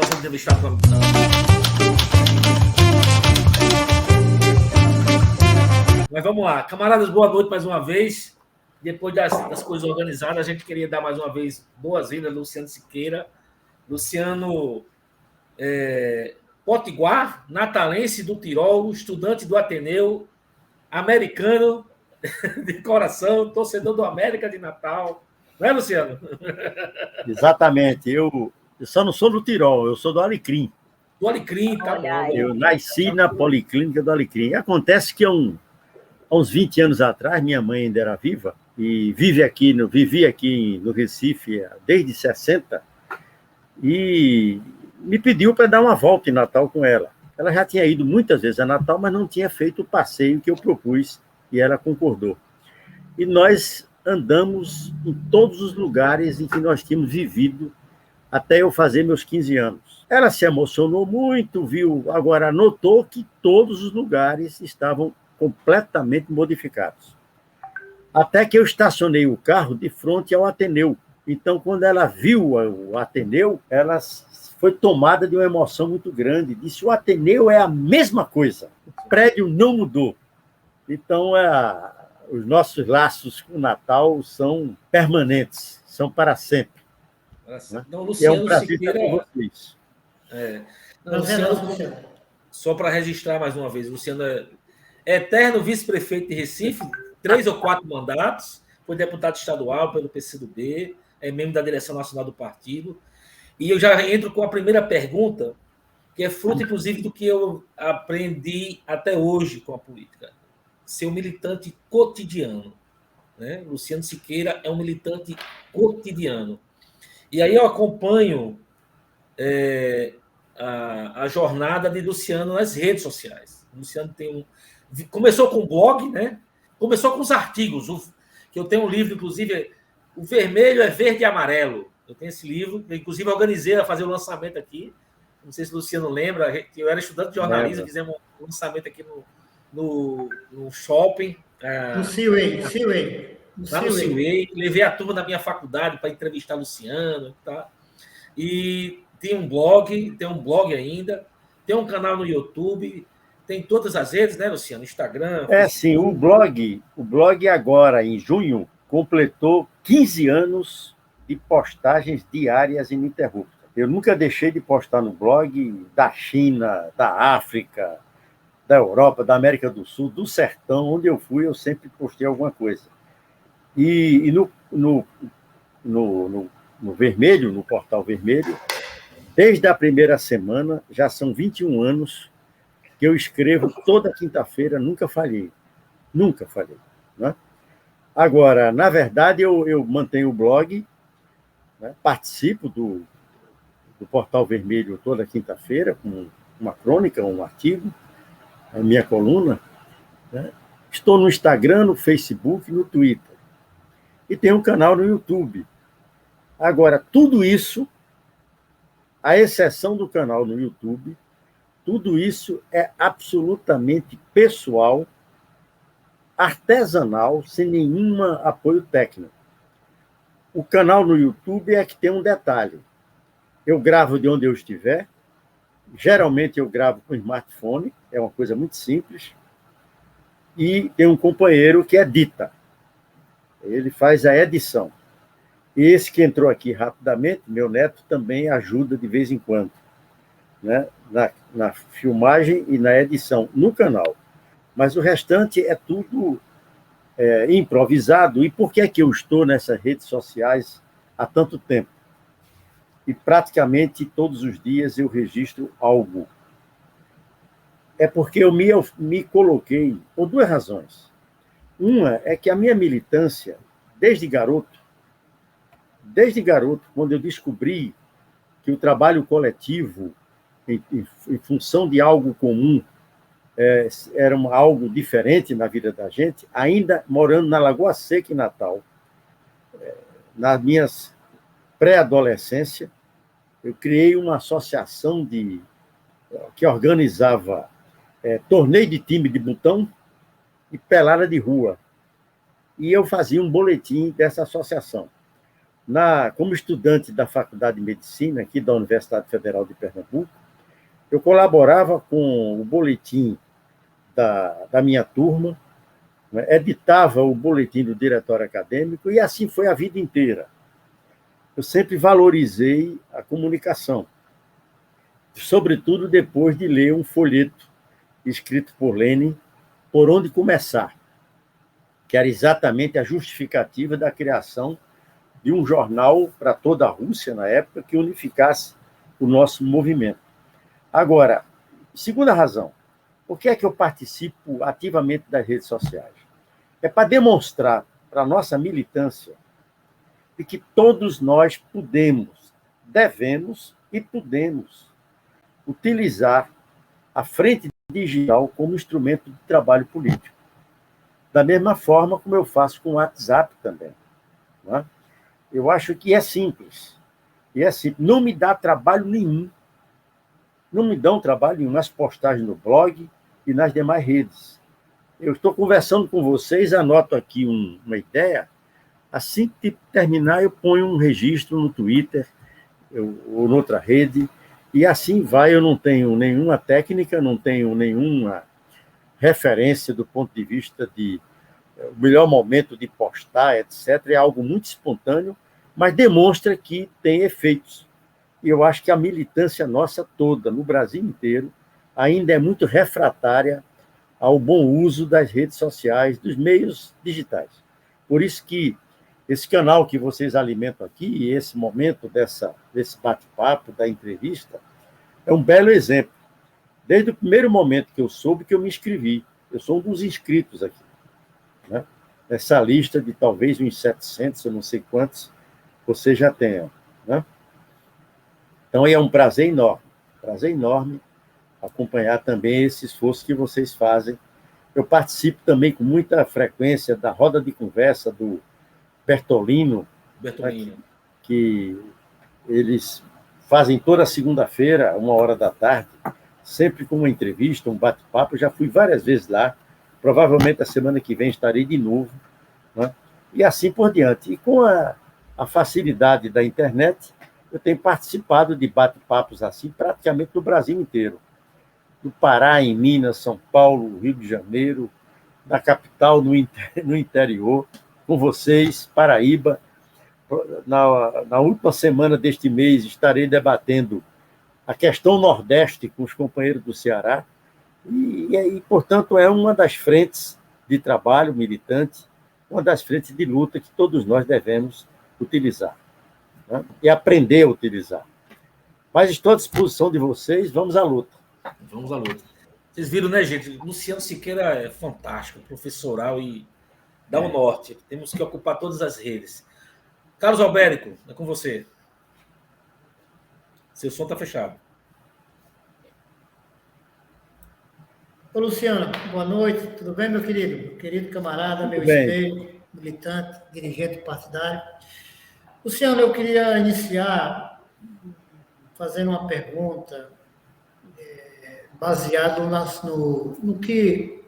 Nosso entrevistado. Mas vamos lá. Camaradas, boa noite mais uma vez. Depois das coisas organizadas, a gente queria dar mais uma vez boas-vindas a Luciano Siqueira. Luciano potiguar, natalense do Tirol, estudante do Ateneu, americano de coração, torcedor do América de Natal. Não é, Luciano? Exatamente. Eu só não sou do Tirol, eu sou do Alecrim. Do Alecrim, tá bom. Eu nasci na Policlínica do Alecrim. Acontece que há uns 20 anos atrás, minha mãe ainda era viva e vivia aqui no Recife desde 60 e me pediu para dar uma volta em Natal com ela. Ela já tinha ido muitas vezes a Natal, mas não tinha feito o passeio que eu propus e ela concordou. E nós andamos em todos os lugares em que nós tínhamos vivido até eu fazer meus 15 anos. Ela se emocionou muito, agora notou que todos os lugares estavam completamente modificados. Até que eu estacionei o carro de frente ao Ateneu. Então, quando ela viu o Ateneu, ela foi tomada de uma emoção muito grande. Disse, o Ateneu é a mesma coisa. O prédio não mudou. Então, os nossos laços com o Natal são permanentes, são para sempre. Não, Luciano, é um prazer Siqueira, estar com vocês. Não, Luciano, só para registrar mais uma vez, Luciano é eterno vice-prefeito de Recife, 3 ou 4 mandatos, foi deputado estadual pelo PCdoB, é membro da direção nacional do partido. E eu já entro com a primeira pergunta, que é fruto, inclusive, do que eu aprendi até hoje com a política. Ser um militante cotidiano. Né? Luciano Siqueira é um militante cotidiano. E aí eu acompanho a jornada de Luciano nas redes sociais. O Luciano começou com o blog, né? Começou com os artigos, que eu tenho um livro, inclusive, O Vermelho é Verde e Amarelo. Eu tenho esse livro, eu, inclusive, organizei a fazer o lançamento aqui. Não sei se o Luciano lembra, que eu era estudante de jornalismo, fizemos um lançamento aqui no shopping. No Seaway. Lá no Seaway. Levei a turma da minha faculdade para entrevistar Luciano. Tá? E tem um blog ainda, tem um canal no YouTube, tem todas as redes, né, Luciano? Instagram. Sim, o blog agora, em junho, completou 15 anos de postagens diárias ininterruptas. Eu nunca deixei de postar no blog da China, da África, da Europa, da América do Sul, do sertão, onde eu fui, eu sempre postei alguma coisa. E no Vermelho, no Portal Vermelho, desde a primeira semana, já são 21 anos que eu escrevo toda quinta-feira, nunca falhei. Né? Agora, na verdade, eu mantenho o blog, né? Participo do Portal Vermelho toda quinta-feira, com uma crônica, um artigo, a minha coluna. Né? Estou no Instagram, no Facebook, no Twitter. E tenho um canal no YouTube. Agora, tudo isso, à exceção do canal no YouTube, tudo isso é absolutamente pessoal, artesanal, sem nenhum apoio técnico. O canal no YouTube é que tem um detalhe. Eu gravo de onde eu estiver, geralmente eu gravo com smartphone, é uma coisa muito simples, e tem um companheiro que edita. Ele faz a edição. E esse que entrou aqui rapidamente, meu neto, também ajuda de vez em quando, né? Na filmagem e na edição, no canal. Mas o restante é tudo improvisado. E por que é que eu estou nessas redes sociais há tanto tempo? E praticamente todos os dias eu registro algo. É porque eu me coloquei, por duas razões. Uma é que a minha militância, desde garoto, quando eu descobri que o trabalho coletivo, em função de algo comum, era algo diferente na vida da gente, ainda morando na Lagoa Seca, em Natal, nas minhas pré-adolescência, eu criei uma associação que organizava torneio de time de botão e pelada de rua. E eu fazia um boletim dessa associação. Como estudante da Faculdade de Medicina, aqui da Universidade Federal de Pernambuco, eu colaborava com o boletim da minha turma, né, editava o boletim do diretório acadêmico, e assim foi a vida inteira. Eu sempre valorizei a comunicação, sobretudo depois de ler um folheto escrito por Lenin, Por Onde Começar, que era exatamente a justificativa da criação de um jornal para toda a Rússia, na época, que unificasse o nosso movimento. Agora, segunda razão, por que é que eu participo ativamente das redes sociais? É para demonstrar para a nossa militância de que todos nós podemos, devemos e podemos utilizar a frente digital como instrumento de trabalho político. Da mesma forma como eu faço com o WhatsApp também. Não é? Eu acho que é simples. E é simples. Não me dá trabalho nenhum. Não me dão trabalho nenhum nas postagens no blog e nas demais redes. Eu estou conversando com vocês, anoto aqui uma ideia. Assim que terminar, eu ponho um registro no Twitter ou noutra rede, e assim vai. Eu não tenho nenhuma técnica, não tenho nenhuma referência do ponto de vista de o melhor momento de postar, etc. É algo muito espontâneo, mas demonstra que tem efeitos. E eu acho que a militância nossa toda, no Brasil inteiro, ainda é muito refratária ao bom uso das redes sociais, dos meios digitais. Por isso que esse canal que vocês alimentam aqui, e esse momento desse bate-papo, da entrevista, é um belo exemplo. Desde o primeiro momento que eu soube que eu me inscrevi, eu sou um dos inscritos aqui, né? Essa lista de talvez uns 700, eu não sei quantos, vocês já tenham, né? Então, é um prazer enorme acompanhar também esse esforço que vocês fazem. Eu participo também com muita frequência da roda de conversa do Bertolino, Bertolino. Que eles fazem toda segunda-feira, 13h, sempre com uma entrevista, um bate-papo. Eu já fui várias vezes lá, provavelmente a semana que vem estarei de novo, né? E assim por diante. E com a facilidade da internet, eu tenho participado de bate-papos assim praticamente no Brasil inteiro. No Pará, em Minas, São Paulo, Rio de Janeiro, na capital, no interior, com vocês, Paraíba. Na última semana deste mês, estarei debatendo a questão Nordeste com os companheiros do Ceará. E, portanto, é uma das frentes de trabalho militante, uma das frentes de luta que todos nós devemos utilizar, né? E aprender a utilizar. Mas estou à disposição de vocês, vamos à luta. Vamos à luta. Vocês viram, né, gente? Luciano Siqueira é fantástico, professoral e dá um norte. Temos que ocupar todas as redes. Carlos Albérico, é com você. Seu som está fechado. Ô, Luciano, boa noite. Tudo bem, meu querido? Meu querido camarada, meu espelho, militante, dirigente partidário. Luciano, eu queria iniciar fazendo uma pergunta baseado no que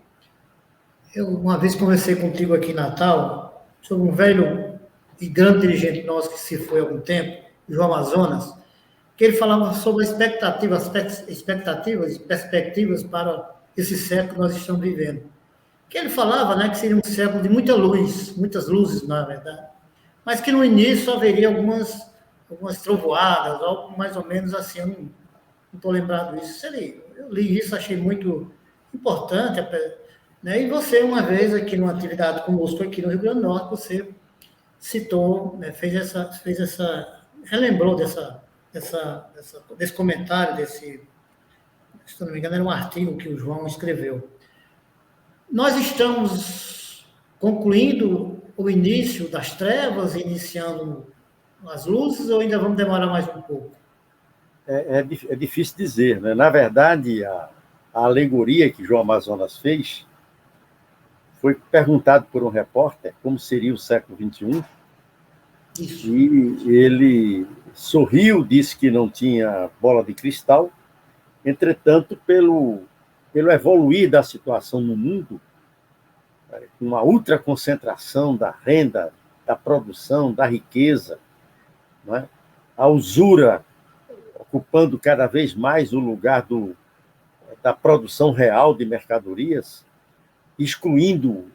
eu uma vez conversei contigo aqui em Natal sobre um velho e grande dirigente nosso que se foi há algum tempo, João Amazonas, que ele falava sobre expectativas e perspectivas para esse século que nós estamos vivendo. Que ele falava, né, que seria um século de muita luz, muitas luzes, na verdade, mas que no início haveria algumas trovoadas, algo mais ou menos assim. Eu não estou lembrado disso. Eu li isso, achei muito importante, né? E você, uma vez aqui numa atividade conosco aqui no Rio Grande do Norte, você citou, né, relembrou desse comentário, se não me engano, era um artigo que o João escreveu. Nós estamos concluindo o início das trevas, iniciando as luzes, ou ainda vamos demorar mais um pouco? É difícil dizer, né? Na verdade, a alegoria que João Amazonas fez foi perguntado por um repórter como seria o século XXI. Isso. E ele sorriu, disse que não tinha bola de cristal. Entretanto, pelo evoluir da situação no mundo, uma ultraconcentração da renda, da produção, da riqueza, não é? A usura ocupando cada vez mais o lugar da produção real de mercadorias, excluindo,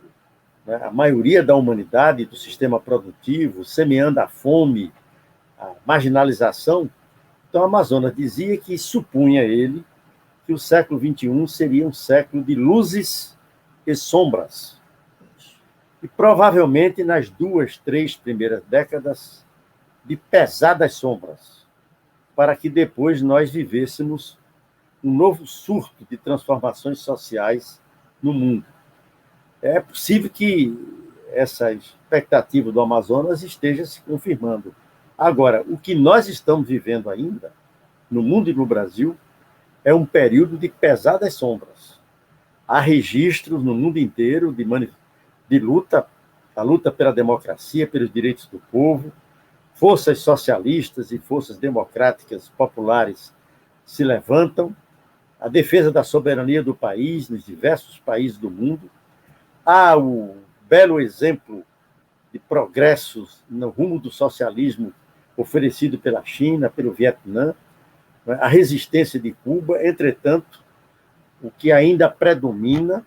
né, a maioria da humanidade do sistema produtivo, semeando a fome, a marginalização. Então, Amazonas dizia que supunha ele que o século XXI seria um século de luzes e sombras. E provavelmente nas 2, 3 primeiras décadas de pesadas sombras, para que depois nós vivêssemos um novo surto de transformações sociais no mundo. É possível que essa expectativa do Amazonas esteja se confirmando. Agora, o que nós estamos vivendo ainda, no mundo e no Brasil, é um período de pesadas sombras. Há registros no mundo inteiro de luta, a luta pela democracia, pelos direitos do povo, forças socialistas e forças democráticas populares se levantam, a defesa da soberania do país nos diversos países do mundo. Há o belo exemplo de progressos no rumo do socialismo oferecido pela China, pelo Vietnã, a resistência de Cuba. Entretanto, o que ainda predomina,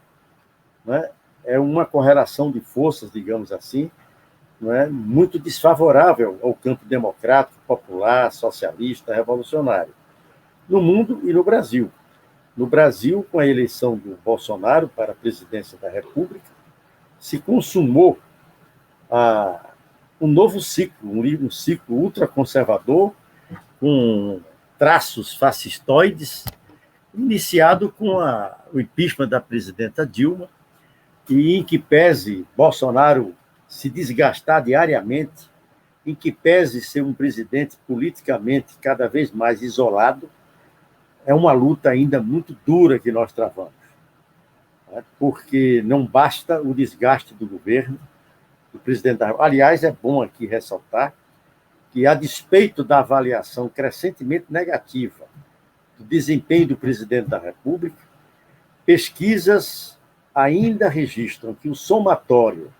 né, é uma correlação de forças, digamos assim, muito desfavorável ao campo democrático, popular, socialista, revolucionário, no mundo e no Brasil. No Brasil, com a eleição do Bolsonaro para a presidência da República, se consumou um novo ciclo, um ciclo ultraconservador, com traços fascistoides, iniciado com o impeachment da presidenta Dilma, e em que pese Bolsonaro se desgastar diariamente, em que pese ser um presidente politicamente cada vez mais isolado, é uma luta ainda muito dura que nós travamos, né? Porque não basta o desgaste do governo, do presidente da República. Aliás, é bom aqui ressaltar que, a despeito da avaliação crescentemente negativa do desempenho do presidente da República, pesquisas ainda registram que o somatório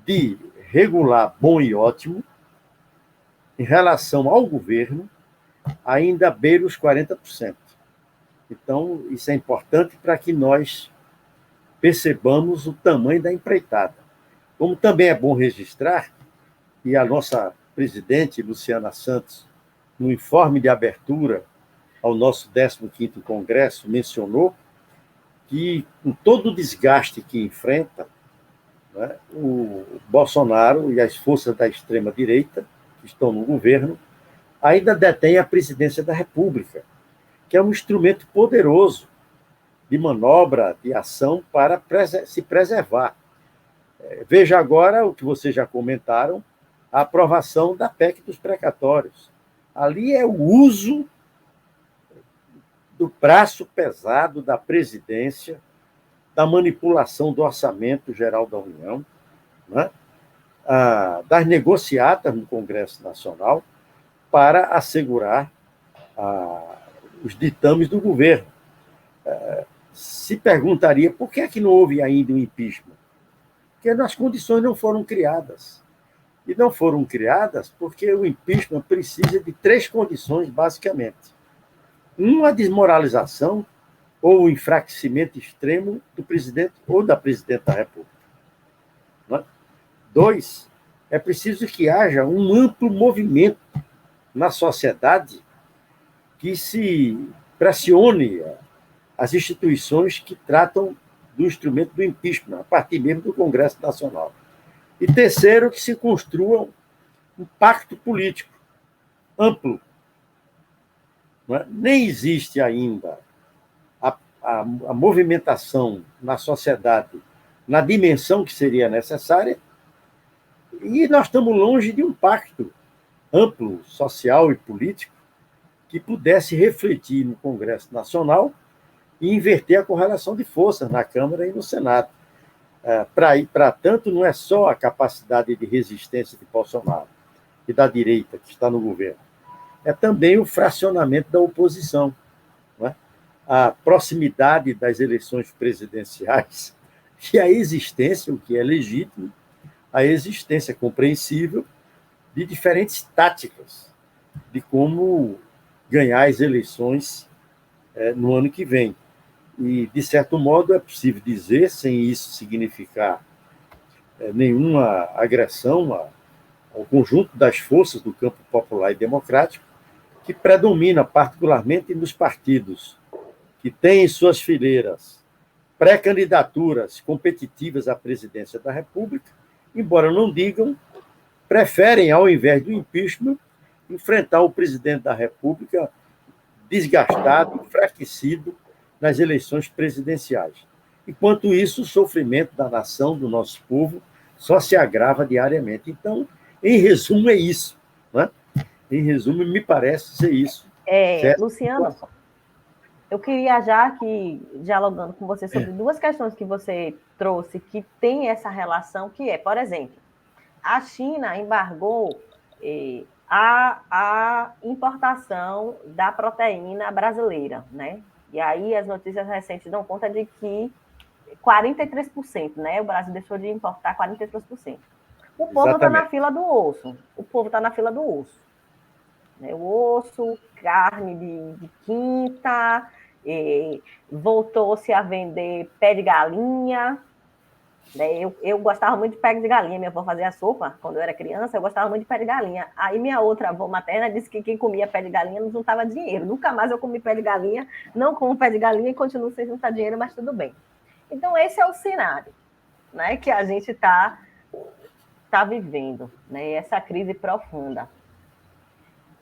de regular, bom e ótimo, em relação ao governo, ainda beira os 40%. Então, isso é importante para que nós percebamos o tamanho da empreitada. Como também é bom registrar, e a nossa presidente, Luciana Santos, no informe de abertura ao nosso 15º Congresso, mencionou que, com todo o desgaste que enfrenta, né, o Bolsonaro e as forças da extrema-direita, que estão no governo, ainda detêm a presidência da República, que é um instrumento poderoso de manobra, de ação para se preservar. Veja agora o que vocês já comentaram, a aprovação da PEC dos precatórios. Ali é o uso do braço pesado da presidência, da manipulação do orçamento geral da União, né? Das negociatas no Congresso Nacional para assegurar os ditames do governo. Se perguntaria por que é que não houve ainda um impeachment? Porque as condições não foram criadas. E não foram criadas porque o impeachment precisa de 3 condições, basicamente. Uma, a desmoralização ou o enfraquecimento extremo do presidente ou da presidente da República. 2, é preciso que haja um amplo movimento na sociedade que se pressione as instituições que tratam do instrumento do impeachment, a partir mesmo do Congresso Nacional. E terceiro, que se construa um pacto político amplo. Nem existe ainda a movimentação na sociedade na dimensão que seria necessária, e nós estamos longe de um pacto amplo, social e político, que pudesse refletir no Congresso Nacional e inverter a correlação de forças na Câmara e no Senado. Para tanto, não é só a capacidade de resistência de Bolsonaro e da direita que está no governo, é também o fracionamento da oposição, não é? A proximidade das eleições presidenciais e a existência, o que é legítimo, a existência compreensível de diferentes táticas de como ganhar as eleições no ano que vem. E, de certo modo, é possível dizer, sem isso significar nenhuma agressão ao conjunto das forças do campo popular e democrático, que predomina particularmente nos partidos que têm em suas fileiras pré-candidaturas competitivas à presidência da República, embora não digam, preferem, ao invés do impeachment, enfrentar o presidente da República desgastado, enfraquecido nas eleições presidenciais. Enquanto isso, o sofrimento da nação, do nosso povo, só se agrava diariamente. Então, em resumo, é isso. Né? Em resumo, me parece ser isso. Luciano, eu queria já aqui, dialogando com você sobre duas questões que você trouxe, que tem essa relação, que é, por exemplo, a China embargou a importação da proteína brasileira, né? E aí as notícias recentes dão conta de que 43%, né? O Brasil deixou de importar 43%. O povo está na fila do osso. O povo está na fila do osso. Né? O osso, carne de quinta, voltou-se a vender pé de galinha. Eu gostava muito de pé de galinha. Minha avó fazia sopa quando eu era criança, eu gostava muito de pé de galinha. Aí minha outra avó materna disse que quem comia pé de galinha não juntava dinheiro. Nunca mais eu comi pé de galinha, não como pé de galinha e continuo sem juntar dinheiro, mas tudo bem. Então, esse é o cenário, né, que a gente está vivendo, né, essa crise profunda.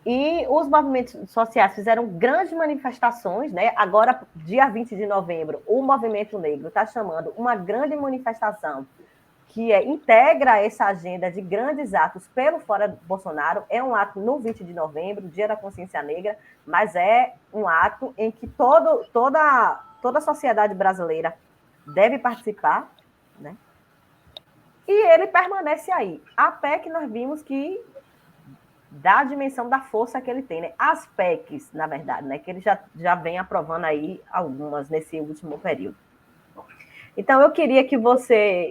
E os movimentos sociais fizeram grandes manifestações, né? Agora, dia 20 de novembro, o Movimento Negro está chamando uma grande manifestação que integra essa agenda de grandes atos pelo Fora Bolsonaro. É um ato no 20 de novembro, Dia da Consciência Negra, mas é um ato em que toda a sociedade brasileira deve participar, né? E ele permanece aí. A PEC nós vimos que dá a dimensão da força que ele tem, né? As PECs, na verdade, né? Que ele já vem aprovando aí algumas nesse último período. Então, eu queria que você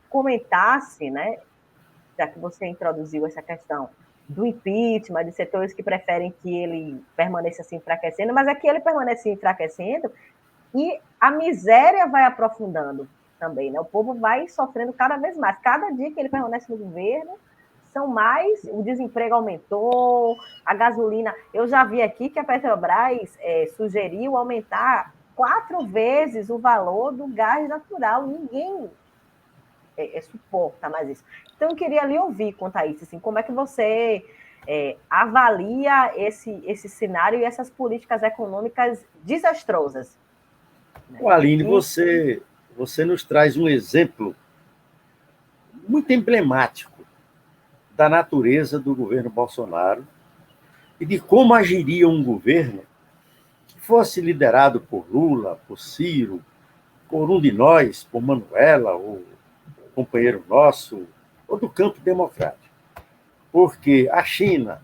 comentasse, né? Já que você introduziu essa questão do impeachment, de setores que preferem que ele permaneça se enfraquecendo, mas é que ele permanece se enfraquecendo e a miséria vai aprofundando também, né? O povo vai sofrendo cada vez mais. Cada dia que ele permanece no governo, são mais, o desemprego aumentou, a gasolina. Eu já vi aqui que a Petrobras sugeriu aumentar 4 vezes o valor do gás natural. Ninguém suporta mais isso. Então, eu queria lhe ouvir quanto a isso. Assim, como é que você avalia esse cenário e essas políticas econômicas desastrosas? Aline, você nos traz um exemplo muito emblemático da natureza do governo Bolsonaro e de como agiria um governo que fosse liderado por Lula, por Ciro, por um de nós, por Manuela, ou companheiro nosso, ou do campo democrático. Porque a China,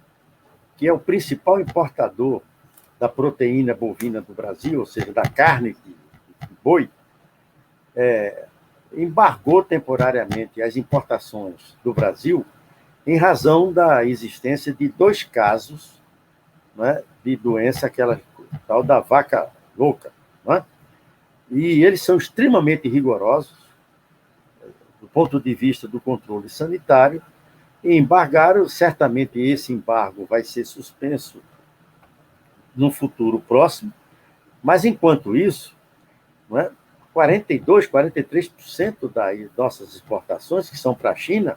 que é o principal importador da proteína bovina do Brasil, ou seja, da carne de boi, embargou temporariamente as importações do Brasil em razão da existência de 2 casos, né, de doença, aquela tal da vaca louca. Né? E eles são extremamente rigorosos do ponto de vista do controle sanitário e embargaram. Certamente esse embargo vai ser suspenso no futuro próximo, mas, enquanto isso, né, 42%, 43% das nossas exportações, que são para a China,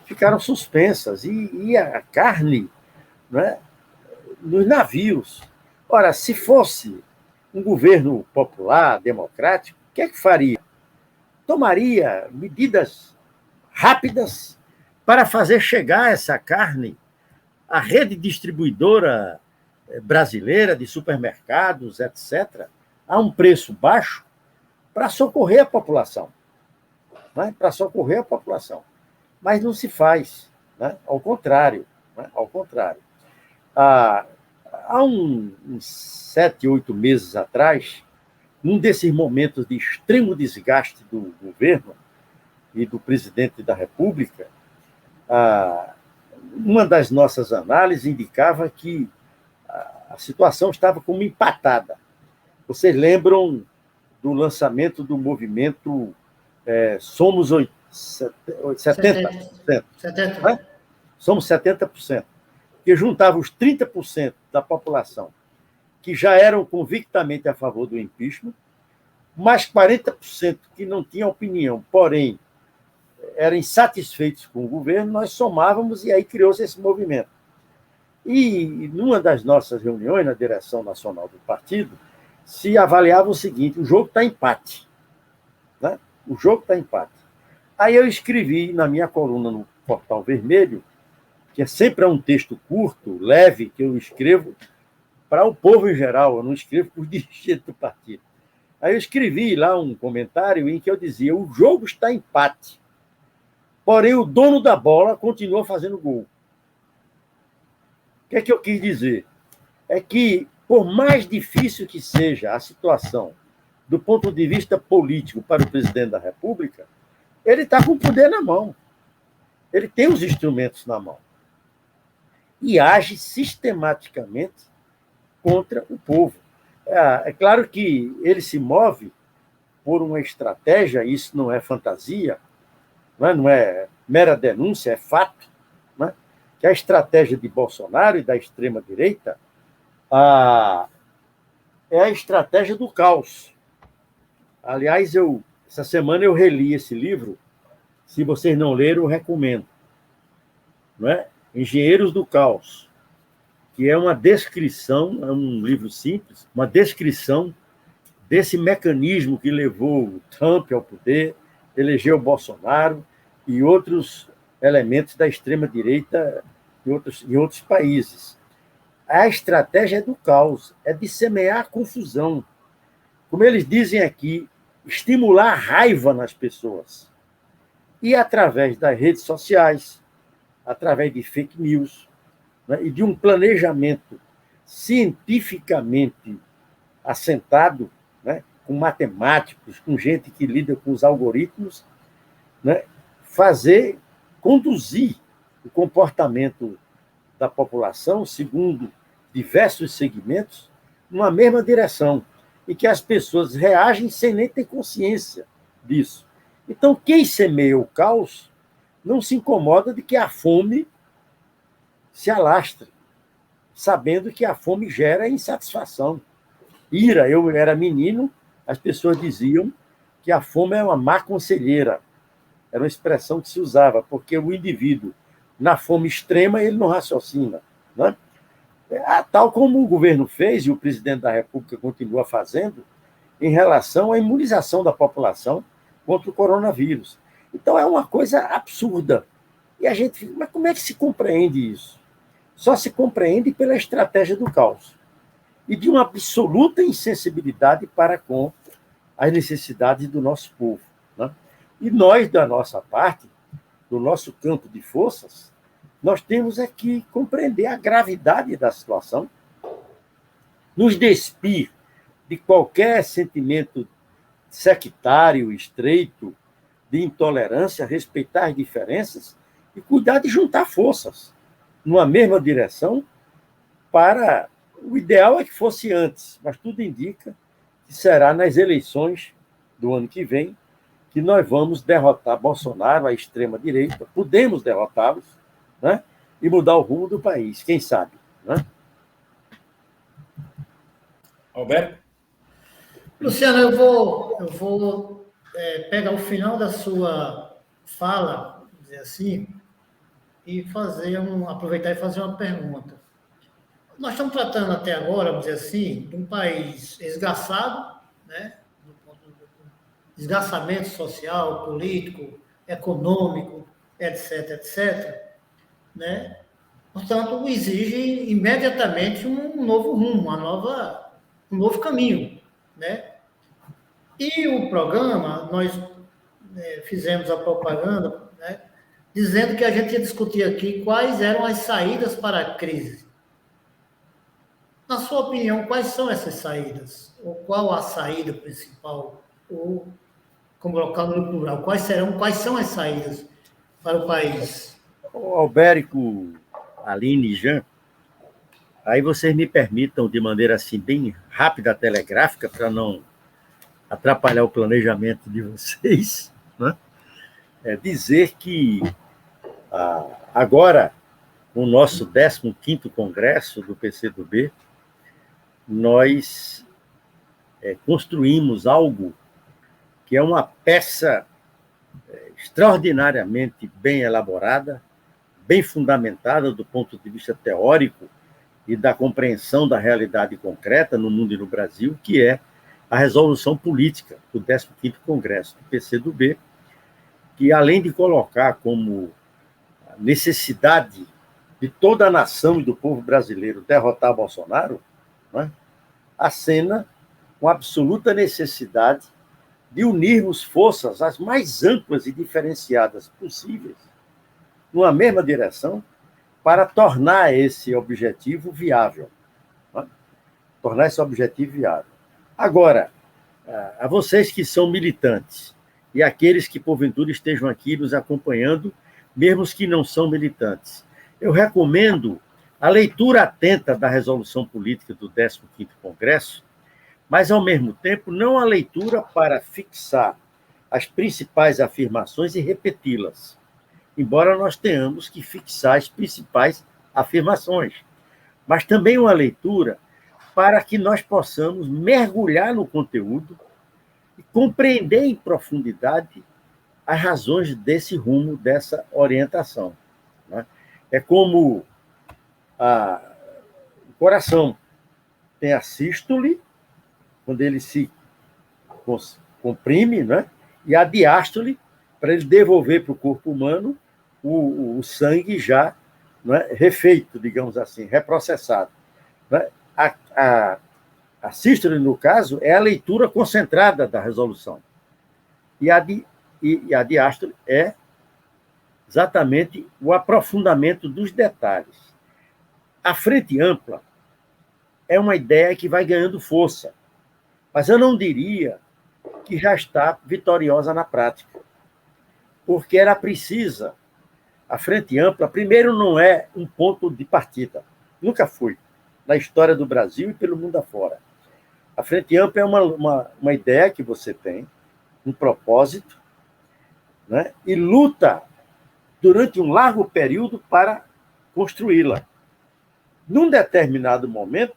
ficaram suspensas, e a carne, né, nos navios. Ora, se fosse um governo popular, democrático, o que é que faria? Tomaria medidas rápidas para fazer chegar essa carne à rede distribuidora brasileira de supermercados, etc., a um preço baixo, para socorrer a população. Né? Para socorrer a população. Mas não se faz, né? Ao contrário. Né? Ao contrário. Há uns 7, 8 meses atrás, num desses momentos de extremo desgaste do governo e do presidente da República, uma das nossas análises indicava que a situação estava como empatada. Vocês lembram do lançamento do movimento Somos 70%? 70%. Né? Somos 70%, que juntava os 30% da população que já eram convictamente a favor do impeachment, mais 40% que não tinham opinião, porém eram insatisfeitos com o governo, nós somávamos e aí criou-se esse movimento. E numa das nossas reuniões na direção nacional do partido, se avaliava o seguinte: o jogo está empate. Né? O jogo está empate. Aí eu escrevi na minha coluna no Portal Vermelho, que sempre é um texto curto, leve, que eu escrevo para o povo em geral, eu não escrevo para os dirigentes do partido. Aí eu escrevi lá um comentário em que eu dizia: o jogo está empate, porém o dono da bola continua fazendo gol. O que é que eu quis dizer? É que, por mais difícil que seja a situação do ponto de vista político para o presidente da República, ele está com o poder na mão. Ele tem os instrumentos na mão. E age sistematicamente contra o povo. É claro que ele se move por uma estratégia, isso não é fantasia, não é mera denúncia, é fato, né? Que a estratégia de Bolsonaro e da extrema-direita é a estratégia do caos. Aliás, essa semana eu reli esse livro. Se vocês não leram, eu recomendo. Não é? Engenheiros do Caos, que é uma descrição, é um livro simples, uma descrição desse mecanismo que levou o Trump ao poder, elegeu o Bolsonaro e outros elementos da extrema-direita em outros países. A estratégia é do caos, é de semear confusão. Como eles dizem aqui, estimular raiva nas pessoas. E através das redes sociais, através de fake news, né, e de um planejamento cientificamente assentado, né, com matemáticos, com gente que lida com os algoritmos, né, conduzir o comportamento da população, segundo diversos segmentos, numa mesma direção, e que as pessoas reagem sem nem ter consciência disso. Então, quem semeia o caos não se incomoda de que a fome se alastre, sabendo que a fome gera insatisfação, ira. Eu era menino, as pessoas diziam que a fome é uma má conselheira. Era uma expressão que se usava, porque o indivíduo, na fome extrema, ele não raciocina. Né? Tal como o governo fez, e o presidente da República continua fazendo, em relação à imunização da população contra o coronavírus. Então, é uma coisa absurda. E a gente fica, mas como é que se compreende isso? Só se compreende pela estratégia do caos e de uma absoluta insensibilidade para com as necessidades do nosso povo. Né? E nós, da nossa parte, do nosso campo de forças, nós temos que compreender a gravidade da situação, nos despir de qualquer sentimento sectário, estreito, de intolerância, respeitar as diferenças e cuidar de juntar forças numa mesma direção para... O ideal é que fosse antes, mas tudo indica que será nas eleições do ano que vem que nós vamos derrotar Bolsonaro, a extrema-direita, podemos derrotá-los, né? E mudar o rumo do país, quem sabe. Né? Alberto? Luciano, eu vou pegar o final da sua fala, vamos dizer assim, e aproveitar e fazer uma pergunta. Nós estamos tratando até agora, vamos dizer assim, de um país esgaçado, né? Esgaçamento social, político, econômico, etc., etc., né? Portanto, exige imediatamente um novo rumo, um novo caminho, né? E o programa, nós fizemos a propaganda, né, dizendo que a gente ia discutir aqui quais eram as saídas para a crise. Na sua opinião, quais são essas saídas? Ou qual a saída principal? Ou, como colocar no plural, quais são as saídas para o país? Albérico, Aline e Jean, aí vocês me permitam, de maneira assim, bem rápida, telegráfica, para não atrapalhar o planejamento de vocês, né? Dizer que agora, no nosso 15º Congresso do PCdoB, nós construímos algo que é uma peça extraordinariamente bem elaborada, bem fundamentada do ponto de vista teórico e da compreensão da realidade concreta no mundo e no Brasil, que é a resolução política do 15º Congresso do PCdoB, que, além de colocar como necessidade de toda a nação e do povo brasileiro derrotar Bolsonaro, né, acena com absoluta necessidade de unirmos forças as mais amplas e diferenciadas possíveis, numa mesma direção, para tornar esse objetivo viável. Né? Tornar esse objetivo viável. Agora, a vocês que são militantes e aqueles que, porventura, estejam aqui nos acompanhando, mesmo os que não são militantes, eu recomendo a leitura atenta da resolução política do 15º Congresso, mas, ao mesmo tempo, não a leitura para fixar as principais afirmações e repeti-las, embora nós tenhamos que fixar as principais afirmações, mas também uma leitura para que nós possamos mergulhar no conteúdo e compreender em profundidade as razões desse rumo, dessa orientação. Né? É como o coração tem a sístole, quando ele se comprime, né? E a diástole, para ele devolver para o corpo humano o sangue já, né, refeito, digamos assim, reprocessado. Né? A sístole, no caso, é a leitura concentrada da resolução. E a diástole é exatamente o aprofundamento dos detalhes. A frente ampla é uma ideia que vai ganhando força, mas eu não diria que já está vitoriosa na prática, porque ela precisa. A frente ampla, primeiro, não é um ponto de partida, nunca foi, na história do Brasil e pelo mundo afora. A frente ampla é uma ideia que você tem, um propósito, né, e luta durante um largo período para construí-la. Num determinado momento,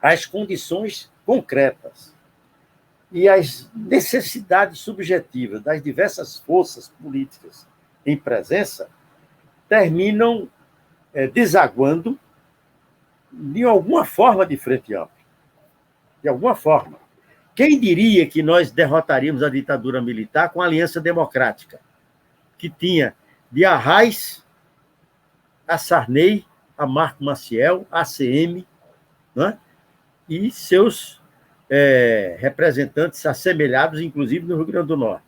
as condições concretas e as necessidades subjetivas das diversas forças políticas em presença terminam desaguando de alguma forma de frente ampla. De alguma forma. Quem diria que nós derrotaríamos a ditadura militar com a Aliança Democrática, que tinha de Arraes a Sarney, a Marco Maciel, a ACM, né? E seus representantes assemelhados, inclusive no Rio Grande do Norte.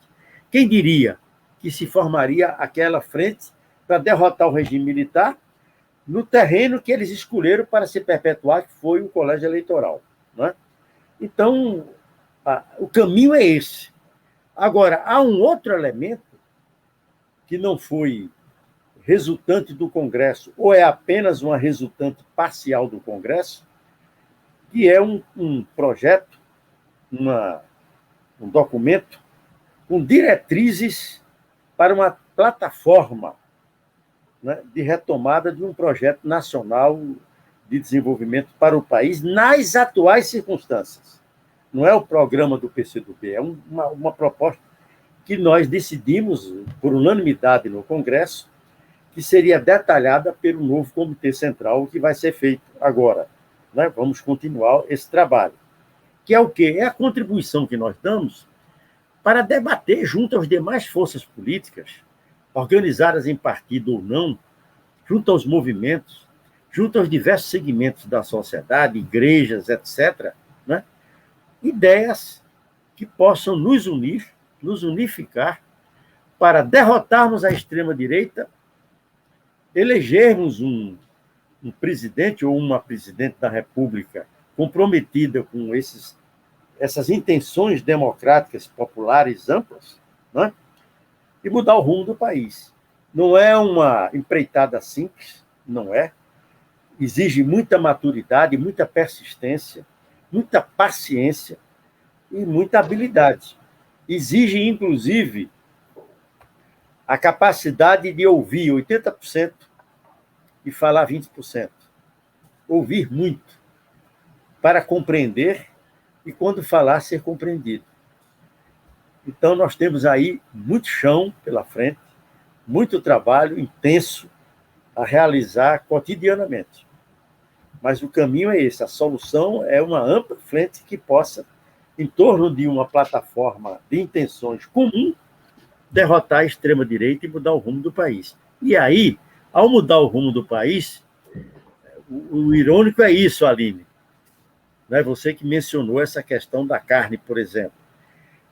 Quem diria que se formaria aquela frente para derrotar o regime militar no terreno que eles escolheram para se perpetuar, que foi o colégio eleitoral, né? Então, o caminho é esse. Agora, há um outro elemento que não foi resultante do Congresso, ou é apenas uma resultante parcial do Congresso, que é um projeto, um documento com diretrizes para uma plataforma, né, de retomada de um projeto nacional de desenvolvimento para o país nas atuais circunstâncias. Não é o programa do PCdoB, é uma proposta que nós decidimos, por unanimidade no Congresso, que seria detalhada pelo novo Comitê Central, que vai ser feito agora. Né? Vamos continuar esse trabalho. Que é o quê? É a contribuição que nós damos para debater junto às demais forças políticas, organizadas em partido ou não, junto aos movimentos, junto aos diversos segmentos da sociedade, igrejas, etc., né? Ideias que possam nos unir, nos unificar, para derrotarmos a extrema-direita, elegermos um presidente ou uma presidente da República comprometida com essas intenções democráticas, populares, amplas, né? E mudar o rumo do país. Não é uma empreitada simples, não é. Exige muita maturidade, muita persistência, muita paciência e muita habilidade. Exige, inclusive, a capacidade de ouvir 80% e falar 20%. Ouvir muito para compreender e, quando falar, ser compreendido. Então, nós temos aí muito chão pela frente, muito trabalho intenso a realizar cotidianamente. Mas o caminho é esse, a solução é uma ampla frente que possa, em torno de uma plataforma de intenções comum, derrotar a extrema-direita e mudar o rumo do país. E aí, ao mudar o rumo do país, o irônico é isso, Aline, né? Você que mencionou essa questão da carne, por exemplo,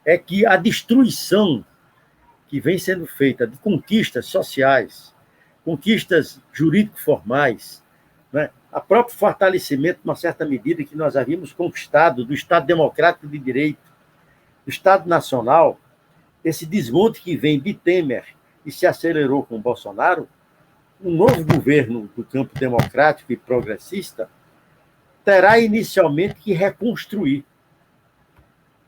é que a destruição que vem sendo feita de conquistas sociais, conquistas jurídico-formais, né? A próprio fortalecimento, uma certa medida, que nós havíamos conquistado do Estado Democrático de Direito, do Estado Nacional, esse desmonte que vem de Temer e se acelerou com Bolsonaro, um novo governo do campo democrático e progressista terá inicialmente que reconstruir.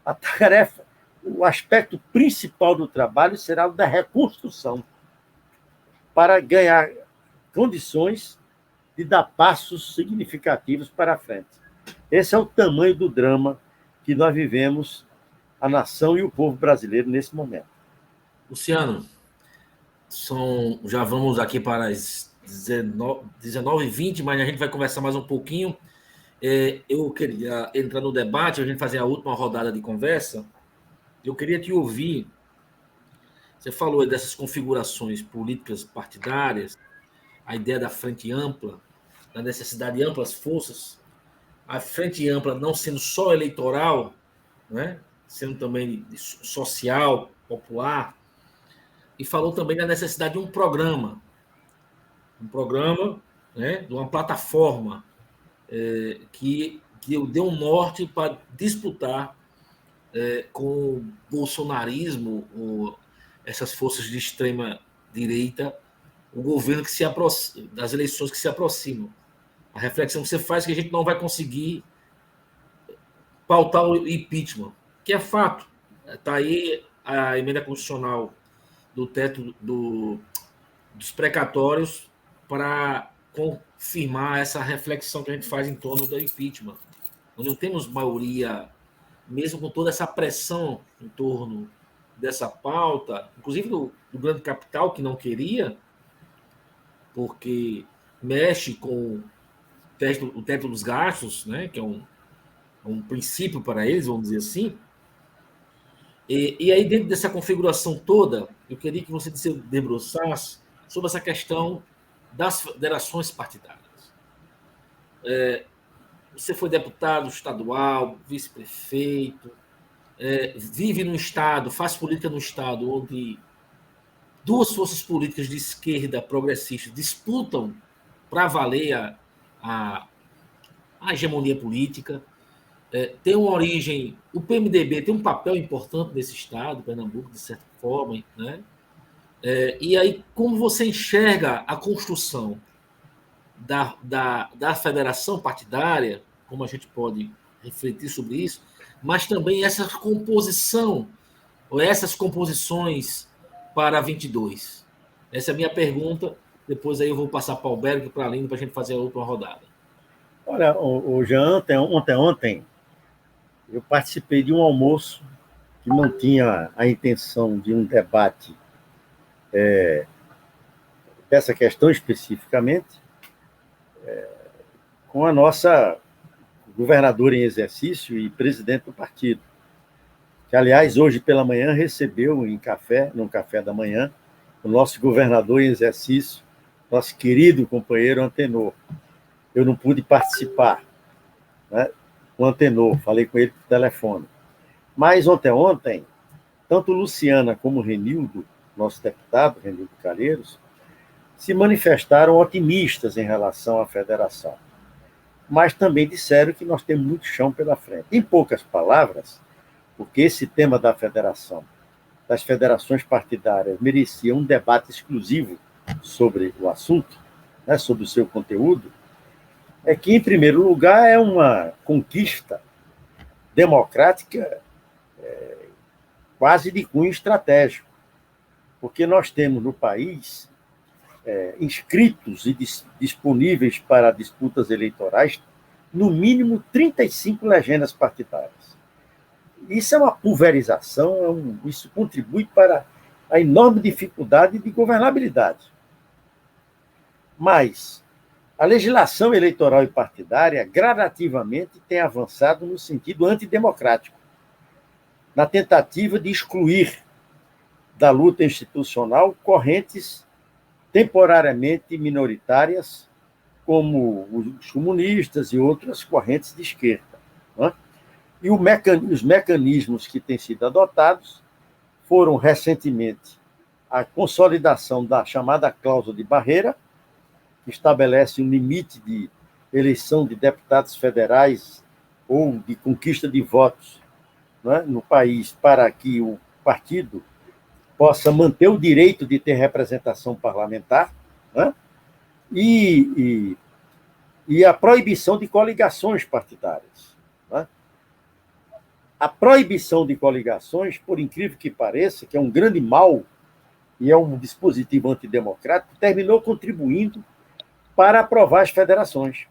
A tarefa, o aspecto principal do trabalho será o da reconstrução, para ganhar condições de dar passos significativos para a frente. Esse é o tamanho do drama que nós vivemos, a nação e o povo brasileiro, nesse momento. Luciano, já vamos aqui para as 19h20, mas a gente vai conversar mais um pouquinho. Eu queria entrar no debate, a gente fazer a última rodada de conversa. Eu queria te ouvir. Você falou dessas configurações políticas partidárias, a ideia da frente ampla, da necessidade de amplas forças, a frente ampla não sendo só eleitoral, né? Sendo também social, popular, e falou também da necessidade de um programa, né? De uma plataforma que dê um norte para disputar com o bolsonarismo, essas forças de extrema direita, o governo que se aproxima, das eleições que se aproximam. A reflexão que você faz é que a gente não vai conseguir pautar o impeachment, que é fato. Está aí a emenda constitucional do teto dos precatórios para confirmar essa reflexão que a gente faz em torno do impeachment. Nós não temos maioria, mesmo com toda essa pressão em torno dessa pauta, inclusive do grande capital que não queria, porque mexe com o teto dos gastos, né, que é um princípio para eles, vamos dizer assim. E aí, dentro dessa configuração toda, eu queria que você se debruçasse sobre essa questão das federações partidárias. Você foi deputado estadual, vice-prefeito, vive num estado, faz política no estado onde duas forças políticas de esquerda progressista disputam para valer a hegemonia política. Tem uma origem... O PMDB tem um papel importante nesse estado, Pernambuco, de certa forma, né? E aí, como você enxerga a construção da federação partidária, como a gente pode refletir sobre isso, mas também essa composição, ou essas composições para 22? Essa é a minha pergunta. Depois aí eu vou passar para o Alberto e para a Aline para a gente fazer a última rodada. Olha, o Jean, ontem, eu participei de um almoço que não tinha a intenção de um debate dessa questão especificamente, com a nossa governadora em exercício e presidente do partido, que, aliás, hoje pela manhã recebeu no café da manhã, o nosso governador em exercício, nosso querido companheiro Antenor. Eu não pude participar, né? O Antenor, falei com ele por telefone. Mas ontem, tanto Luciana como Renildo, nosso deputado, Renildo Calheiros, se manifestaram otimistas em relação à federação, mas também disseram que nós temos muito chão pela frente. Em poucas palavras, porque esse tema da federação, das federações partidárias, merecia um debate exclusivo sobre o assunto, né, sobre o seu conteúdo, é que, em primeiro lugar, é uma conquista democrática quase de cunho estratégico, porque nós temos no país inscritos e disponíveis para disputas eleitorais, no mínimo 35 legendas partidárias. Isso é uma pulverização, isso contribui para a enorme dificuldade de governabilidade. Mas a legislação eleitoral e partidária gradativamente tem avançado no sentido antidemocrático, na tentativa de excluir da luta institucional correntes temporariamente minoritárias, como os comunistas e outras correntes de esquerda. Né? E os mecanismos que têm sido adotados foram, recentemente, a consolidação da chamada cláusula de barreira, que estabelece um limite de eleição de deputados federais ou de conquista de votos, né, no país, para que o partido possa manter o direito de ter representação parlamentar, né, e a proibição de coligações partidárias. Né? A proibição de coligações, por incrível que pareça, que é um grande mal e é um dispositivo antidemocrático, terminou contribuindo para aprovar as federações.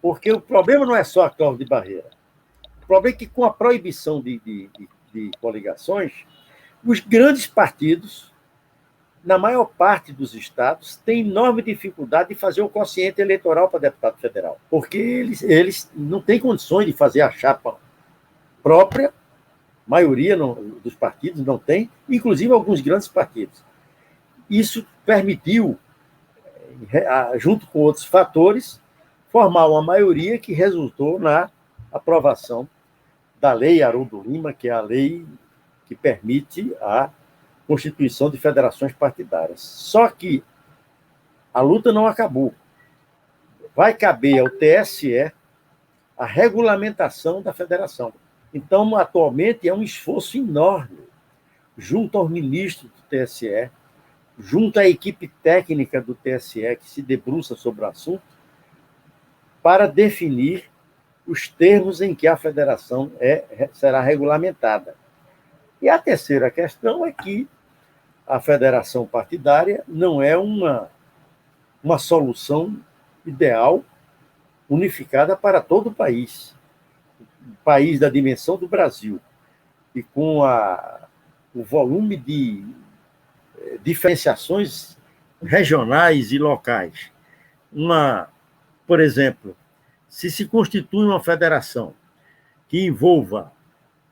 Porque o problema não é só a cláusula de barreira. O problema é que, com a proibição de coligações, os grandes partidos, na maior parte dos estados, têm enorme dificuldade de fazer o quociente eleitoral para deputado federal, porque eles não têm condições de fazer a chapa própria, a maioria dos partidos não tem, inclusive alguns grandes partidos. Isso permitiu, junto com outros fatores, formar uma maioria que resultou na aprovação da Lei Haroldo Lima, que é a lei que permite a constituição de federações partidárias. Só que a luta não acabou. Vai caber ao TSE a regulamentação da federação. Então, atualmente, é um esforço enorme, junto aos ministros do TSE, junto à equipe técnica do TSE, que se debruça sobre o assunto, para definir os termos em que a federação será regulamentada. E a terceira questão é que a federação partidária não é uma solução ideal, unificada para todo o país. Um país da dimensão do Brasil, e com o volume de diferenciações regionais e locais. Por exemplo, se constitui uma federação que envolva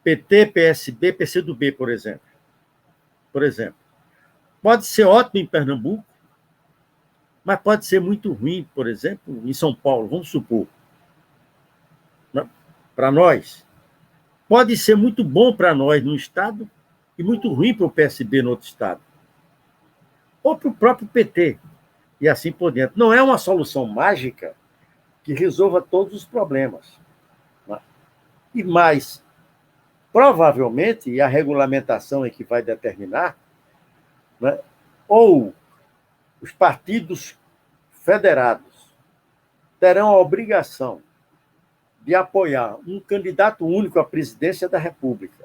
PT, PSB, PCdoB, por exemplo, pode ser ótimo em Pernambuco, mas pode ser muito ruim, por exemplo, em São Paulo, vamos supor. Para nós. Pode ser muito bom para nós no estado e muito ruim para o PSB no outro estado. Ou para o próprio PT, e assim por diante. Não é uma solução mágica que resolva todos os problemas. E mais, provavelmente, e a regulamentação é que vai determinar, né, ou os partidos federados terão a obrigação de apoiar um candidato único à presidência da República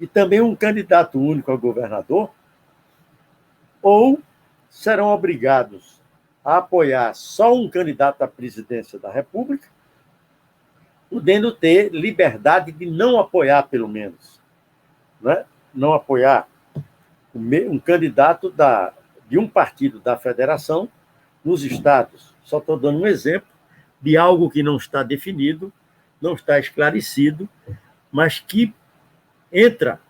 e também um candidato único a governador, ou serão obrigados a apoiar só um candidato à presidência da República, podendo ter liberdade de não apoiar, pelo menos, né? Não apoiar um candidato de um partido da federação nos estados. Só estou dando um exemplo de algo que não está definido, não está esclarecido, mas que entra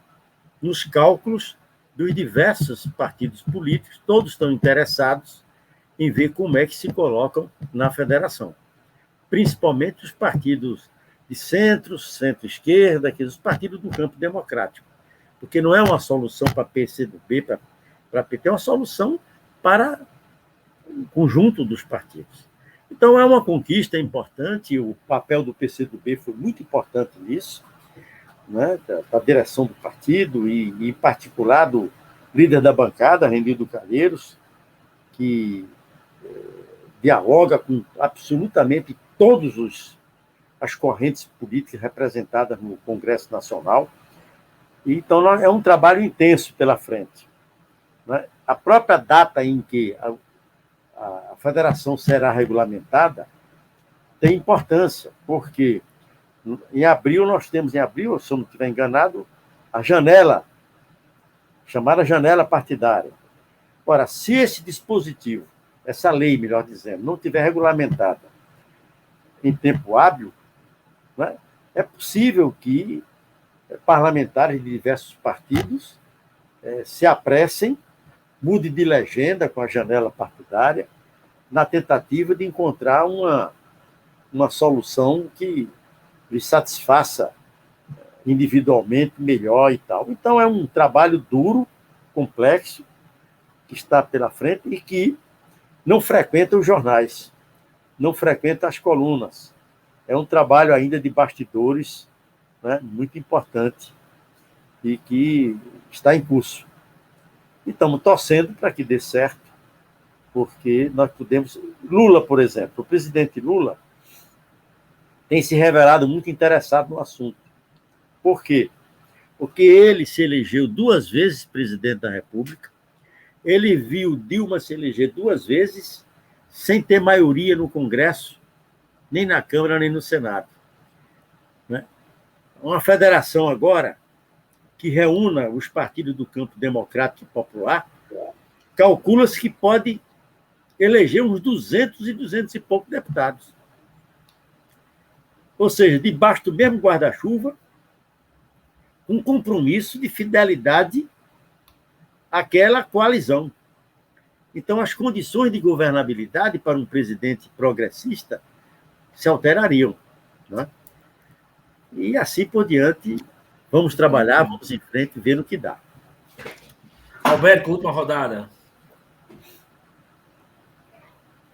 nos cálculos dos diversos partidos políticos, todos estão interessados em ver como é que se colocam na federação. Principalmente os partidos de centro-esquerda, os partidos do campo democrático. Porque não é uma solução para PCdoB, para PT, é uma solução para o conjunto dos partidos. Então, é uma conquista importante, o papel do PCdoB foi muito importante nisso, né, da direção do partido e, em particular, do líder da bancada, Renildo Calheiros, que dialoga com absolutamente todas as correntes políticas representadas no Congresso Nacional. Então, é um trabalho intenso pela frente. Né? A própria data em que a federação será regulamentada tem importância, porque em abril nós temos, se eu não estiver enganado, a janela, chamada janela partidária. Ora, se esse dispositivo, essa lei, melhor dizendo, não estiver regulamentada em tempo hábil, né, é possível que parlamentares de diversos partidos se apressem, mudem de legenda com a janela partidária, na tentativa de encontrar uma solução que lhes satisfaça individualmente melhor e tal. Então, é um trabalho duro, complexo, que está pela frente e que não frequenta os jornais, não frequenta as colunas. É um trabalho ainda de bastidores, né, muito importante e que está em curso. E estamos torcendo para que dê certo, porque nós podemos... Lula, por exemplo, o presidente Lula tem se revelado muito interessado no assunto. Por quê? Porque ele se elegeu 2 vezes presidente da República, ele viu Dilma se eleger 2 vezes sem ter maioria no Congresso, nem na Câmara, nem no Senado. Né? Uma federação agora que reúna os partidos do campo democrático e popular, calcula-se que pode eleger uns 200 e poucos deputados. Ou seja, debaixo do mesmo guarda-chuva, um compromisso de fidelidade àquela coalizão. Então, as condições de governabilidade para um presidente progressista se alterariam. Né? E assim por diante, vamos trabalhar, vamos em frente, ver o que dá. Alberto, última rodada.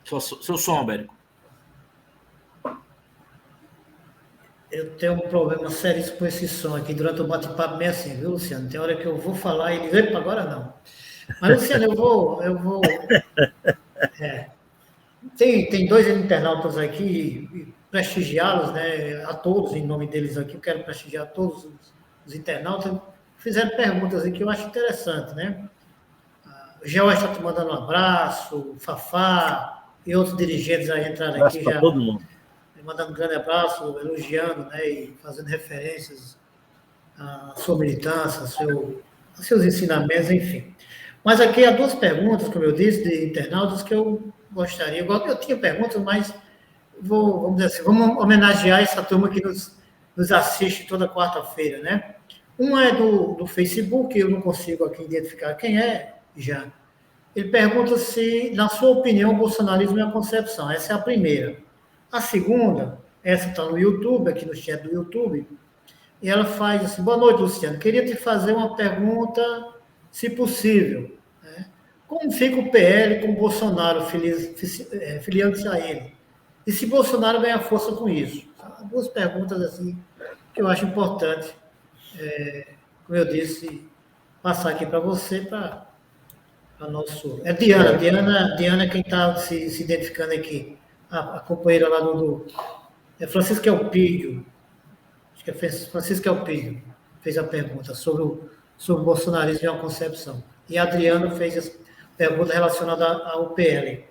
Seu som, Alberto. Eu tenho um problema sério com esse som aqui durante o bate-papo, meio assim, viu, Luciano? Tem hora que eu vou falar e ele, epa, agora não. Mas, Luciano, eu vou... Tem 2 internautas aqui, prestigiá-los, né? A todos, em nome deles aqui, eu quero prestigiar todos os internautas. Fizeram perguntas aqui que eu acho interessante, né? O George está te mandando um abraço, o Fafá e outros dirigentes aí entraram aqui já. Todo mundo. Mandando um grande abraço, elogiando, né, e fazendo referências à sua militância, aos seus ensinamentos, enfim. Mas aqui há 2 perguntas, como eu disse, de internautas que eu gostaria. Eu tinha perguntas, mas vamos dizer assim, vamos homenagear essa turma que nos assiste toda quarta-feira, né? Uma é do Facebook, eu não consigo aqui identificar quem é, já. Ele pergunta se, na sua opinião, o bolsonarismo é a concepção. Essa é a primeira. A segunda, essa está no YouTube, aqui no chat do YouTube, e ela faz assim: boa noite, Luciano. Queria te fazer uma pergunta, se possível. Né? Como fica o PL com o Bolsonaro filiando-se a ele? E se Bolsonaro ganha força com isso? 2 perguntas assim que eu acho importante, como eu disse, passar aqui para você, para nosso... É Diana é quem está se identificando aqui. A companheira lá é Francisca Elpidio, acho que é Francisca Elpidio, fez a pergunta sobre o bolsonarismo e a concepção. E Adriano fez a pergunta relacionada ao PL.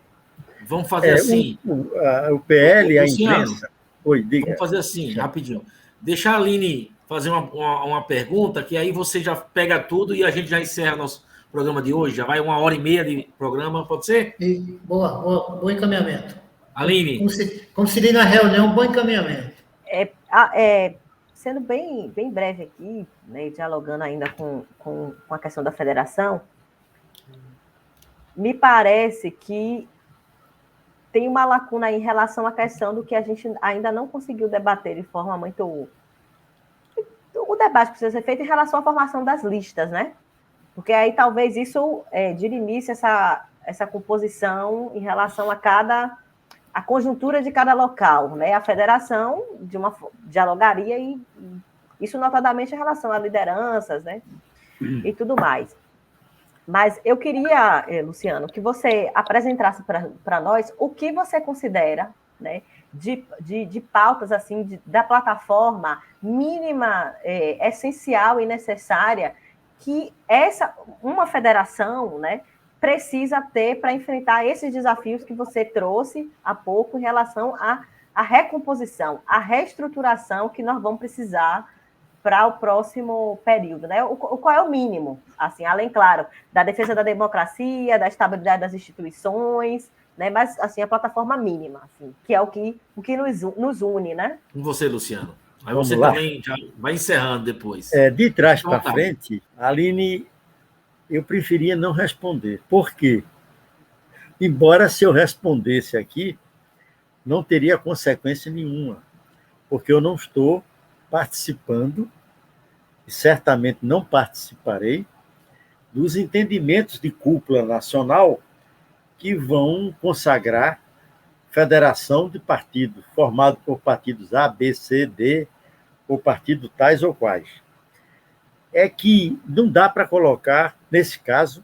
Vamos fazer assim. O PL, Luciano, a imprensa... Oi, diga. Vamos fazer assim, rapidinho. Deixa a Aline fazer uma pergunta, que aí você já pega tudo e a gente já encerra nosso programa de hoje. Já vai 1h30 de programa, pode ser? Bom encaminhamento. Aline. Como se diz na reunião, bom encaminhamento. Sendo bem breve aqui, né, dialogando ainda com a questão da federação, me parece que tem uma lacuna em relação à questão do que a gente ainda não conseguiu debater de forma muito... O debate precisa ser feito em relação à formação das listas, né? Porque aí talvez isso dirimisse essa composição em relação a conjuntura de cada local, né? A federação dialogaria e isso notadamente em relação a lideranças, né? E tudo mais. Mas eu queria, Luciano, que você apresentasse para nós o que você considera, né, de pautas assim da plataforma mínima, essencial e necessária que uma federação, né, precisa ter para enfrentar esses desafios que você trouxe há pouco em relação à recomposição, à reestruturação que nós vamos precisar para o próximo período, né? Qual é o mínimo, assim, além, claro, da defesa da democracia, da estabilidade das instituições, né? Mas, assim, a plataforma mínima, assim, que é o que nos une, né? Com você, Luciano. Aí Vamos você lá. também já vai encerrando depois. De trás para frente, Aline, eu preferia não responder. Por quê? Embora, se eu respondesse aqui, não teria consequência nenhuma, porque eu não estou participando, e certamente não participarei, dos entendimentos de cúpula nacional que vão consagrar federação de partidos, formado por partidos A, B, C, D, ou partidos tais ou quais. É que não dá para colocar, nesse caso,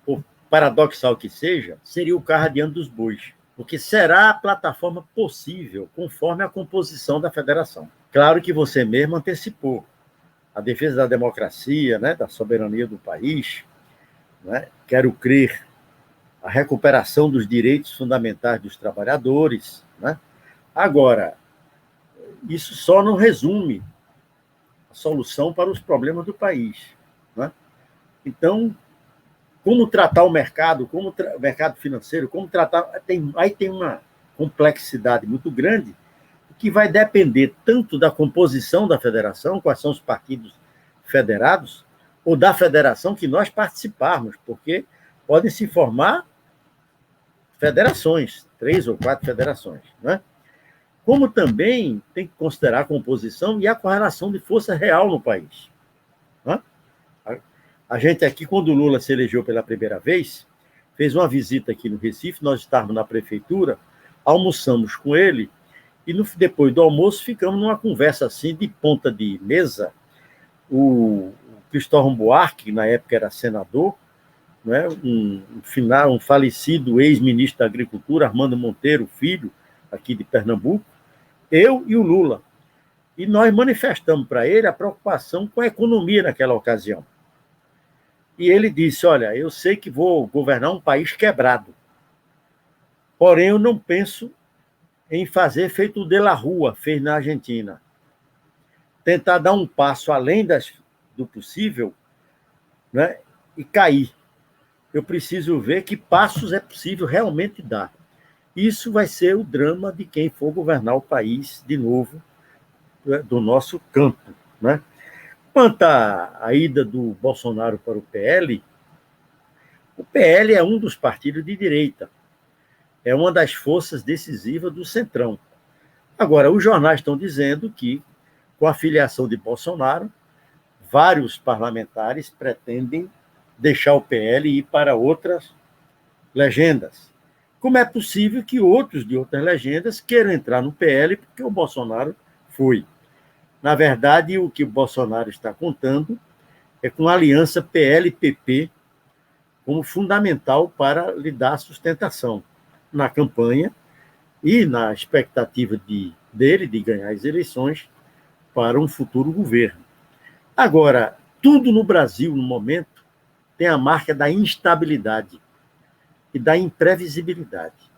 por paradoxal que seja, seria o carro adiante dos bois, porque será a plataforma possível, conforme a composição da federação. Claro que você mesmo antecipou a defesa da democracia, né, da soberania do país, né, quero crer a recuperação dos direitos fundamentais dos trabalhadores. Né? Agora, isso só não resume a solução para os problemas do país. Né? Então, como tratar o mercado, o mercado financeiro, como tratar... Aí tem uma complexidade muito grande que vai depender tanto da composição da federação, quais são os partidos federados, ou da federação que nós participarmos, porque podem se formar federações, 3 ou 4 federações. Né? Como também tem que considerar a composição e a correlação de força real no país. Né? A gente aqui, quando o Lula se elegeu pela primeira vez, fez uma visita aqui no Recife, nós estávamos na prefeitura, almoçamos com ele, e depois do almoço ficamos numa conversa assim, de ponta de mesa. O Cristóvão Buarque, que na época era senador, né, um falecido ex-ministro da Agricultura, Armando Monteiro, filho, aqui de Pernambuco, eu e o Lula. E nós manifestamos para ele a preocupação com a economia naquela ocasião. E ele disse, olha, eu sei que vou governar um país quebrado, porém eu não penso em fazer feito o De La Rua fez na Argentina. Tentar dar um passo além do possível, né, e cair. Eu preciso ver que passos é possível realmente dar. Isso vai ser o drama de quem for governar o país de novo, né, do nosso campo. Né? Quanto à ida do Bolsonaro para o PL é um dos partidos de direita. É uma das forças decisivas do Centrão. Agora, os jornais estão dizendo que, com a filiação de Bolsonaro, vários parlamentares pretendem deixar o PL e ir para outras legendas. Como é possível que outros de outras legendas queiram entrar no PL porque o Bolsonaro foi? Na verdade, o que o Bolsonaro está contando é com a aliança PL-PP como fundamental para lhe dar sustentação na campanha e na expectativa dele de ganhar as eleições para um futuro governo. Agora, tudo no Brasil, no momento, tem a marca da instabilidade e da imprevisibilidade.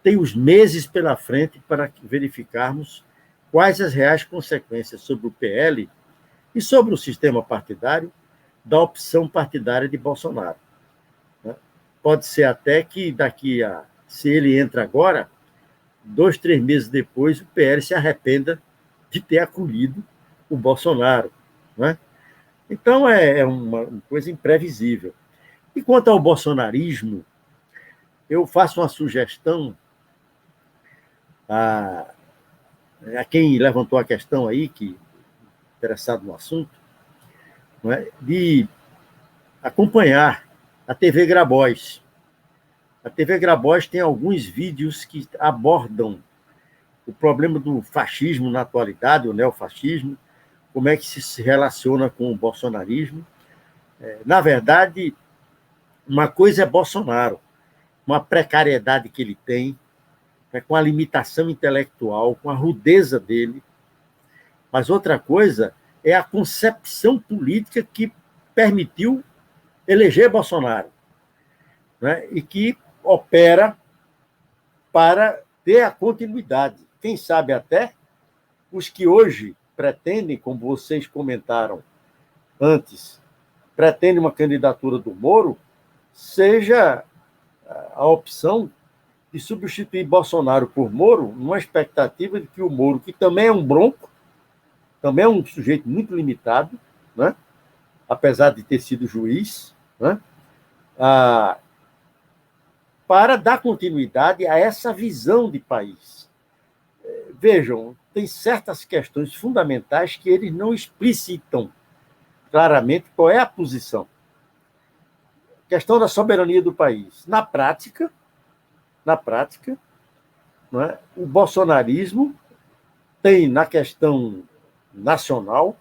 Tem os meses pela frente para verificarmos quais as reais consequências sobre o PL e sobre o sistema partidário da opção partidária de Bolsonaro. Pode ser até que se ele entra agora, 2, 3 meses depois, o PL se arrependa de ter acolhido o Bolsonaro. Né? Então, é uma coisa imprevisível. E quanto ao bolsonarismo, eu faço uma sugestão a quem levantou a questão aí, que interessado no assunto, não é, de acompanhar a TV Grabois. A TV Grabois tem alguns vídeos que abordam o problema do fascismo na atualidade, o neofascismo, como é que se relaciona com o bolsonarismo, Na verdade, uma coisa é Bolsonaro, uma precariedade que ele tem, com a limitação intelectual, com a rudeza dele. Mas outra coisa é a concepção política que permitiu eleger Bolsonaro, né? E que opera para ter a continuidade. Quem sabe até os que hoje pretendem, como vocês comentaram antes, pretendem uma candidatura do Moro, seja a opção de substituir Bolsonaro por Moro, numa expectativa de que o Moro, que também é um bronco, também é um sujeito muito limitado, né? Apesar de ter sido juiz, né? Para dar continuidade a essa visão de país. Vejam, tem certas questões fundamentais que eles não explicitam claramente qual é a posição. Questão da soberania do país. Na prática, não é? O bolsonarismo tem, na questão nacional,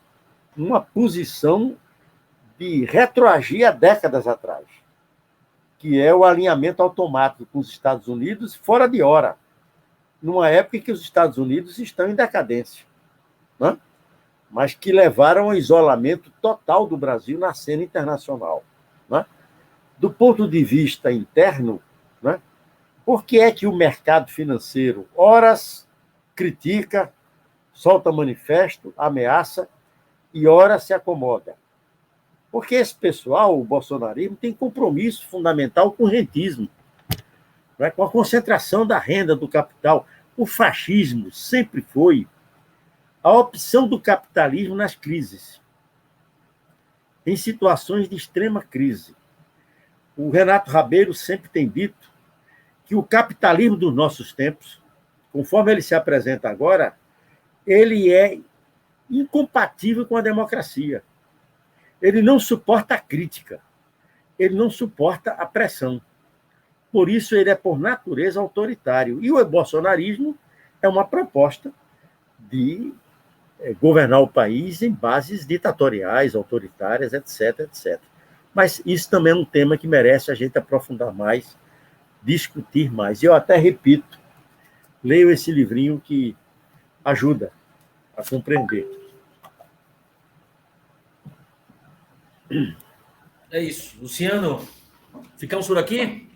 uma posição de retroagir há décadas atrás, que é o alinhamento automático com os Estados Unidos fora de hora, numa época em que os Estados Unidos estão em decadência, né? Mas que levaram ao isolamento total do Brasil na cena internacional, né? Do ponto de vista interno, né? Por que é que o mercado financeiro, horas, critica, solta manifesto, ameaça, e horas se acomoda? Porque esse pessoal, o bolsonarismo, tem compromisso fundamental com o rentismo, né? Com a concentração da renda do capital. O fascismo sempre foi a opção do capitalismo nas crises, em situações de extrema crise. O Renato Rabeiro sempre tem dito que o capitalismo dos nossos tempos, conforme ele se apresenta agora, ele é incompatível com a democracia. Ele não suporta a crítica, ele não suporta a pressão. Por isso, ele é, por natureza, autoritário. E o bolsonarismo é uma proposta de governar o país em bases ditatoriais, autoritárias, etc, etc. Mas isso também é um tema que merece a gente aprofundar mais, discutir mais. E eu até repito, leio esse livrinho que ajuda a compreender. É isso. Luciano, ficamos por aqui?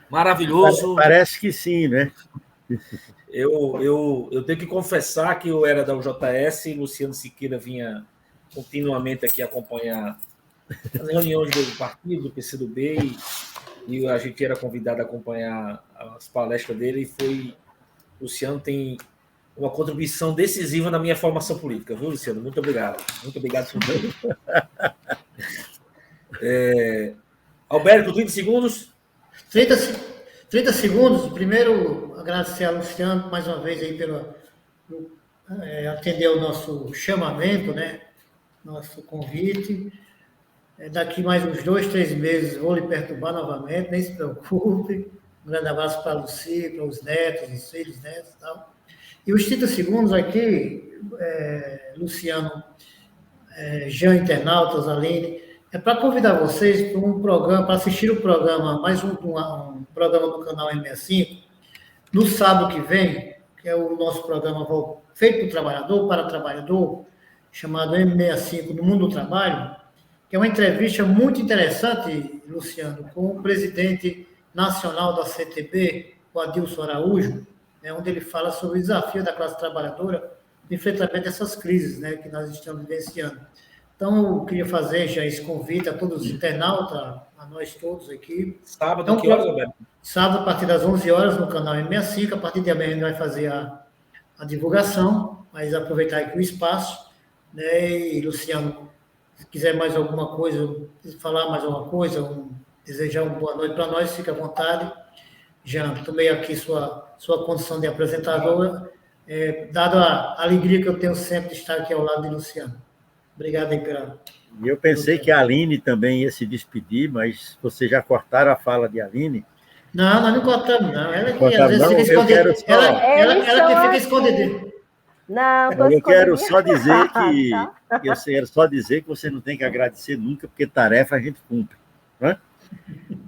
Maravilhoso. Parece que sim, né? Eu tenho que confessar que eu era da UJS e Luciano Siqueira vinha continuamente aqui acompanhar as reuniões do partido, do PCdoB, e a gente era convidado a acompanhar as palestras dele, e foi... Luciano tem uma contribuição decisiva na minha formação política, viu, Luciano? Muito obrigado. Muito obrigado por tudo. Alberto, 30 segundos. 30 segundos. Primeiro, agradecer a Luciano mais uma vez aí pelo atender o nosso chamamento, né? Nosso convite. Daqui mais uns 2, 3 meses vou lhe perturbar novamente, nem se preocupe. Um grande abraço para a Luci, para os netos, os filhos, netos e tal. E os 30 segundos aqui, Luciano, Jean, internautas, Aline, é para convidar vocês para um programa, para assistir o programa, mais um programa do canal M65, no sábado que vem, que é o nosso programa feito por trabalhador, para trabalhador, chamado M65 no Mundo do Trabalho, que é uma entrevista muito interessante, Luciano, com o presidente nacional da CTB, o Adilson Araújo, onde ele fala sobre o desafio da classe trabalhadora no enfrentamento dessas crises, né, que nós estamos vivenciando. Então, eu queria fazer já esse convite a todos os internautas, a nós todos aqui. Sábado, então, que horas, Alberto? Sábado, a partir das 11 horas, no canal M65. A partir de amanhã, a gente vai fazer a divulgação, mas aproveitar aqui o espaço. Né, e, Luciano, se quiser mais alguma coisa, falar mais alguma coisa, desejar uma boa noite para nós, fique à vontade. Já tomei aqui sua condição de apresentadora, dado a alegria que eu tenho sempre de estar aqui ao lado de Luciano. Obrigado aí pela... Eu pensei que a Aline também ia se despedir, mas vocês já cortaram a fala de Aline. Não, nós não cortamos, não. Ela que às vezes fica escondida. Ela que fica escondida. Não, Eu quero só dizer que Tá? eu quero só dizer que você não tem que agradecer nunca, porque tarefa a gente cumpre, né?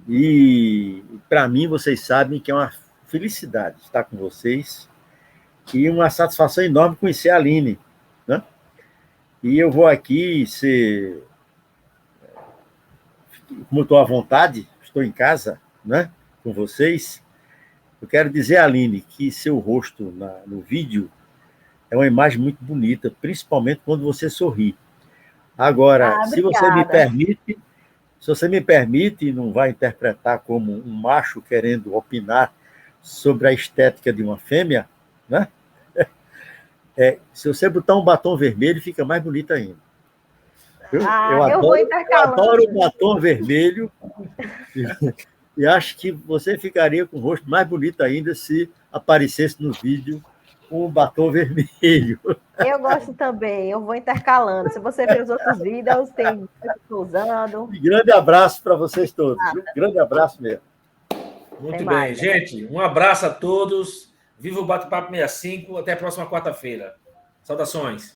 E para mim vocês sabem que é uma felicidade estar com vocês e uma satisfação enorme conhecer a Aline, né? E eu vou aqui ser, como estou à vontade, estou em casa, né, com vocês. Eu quero dizer, Aline, que seu rosto no vídeo é uma imagem muito bonita, principalmente quando você sorri. Agora, se você me permite, e não vai interpretar como um macho querendo opinar sobre a estética de uma fêmea, né? Se você botar um batom vermelho, fica mais bonita ainda. Eu adoro o batom vermelho e acho que você ficaria com o rosto mais bonito ainda se aparecesse no vídeo um batom vermelho. Eu gosto também, eu vou intercalando. Se você ver os outros vídeos, tem que estou usando. Um grande abraço para vocês todos. Um grande abraço mesmo. Muito bem, gente. Um abraço a todos. Viva o Bate-Papo 65. Até a próxima quarta-feira. Saudações.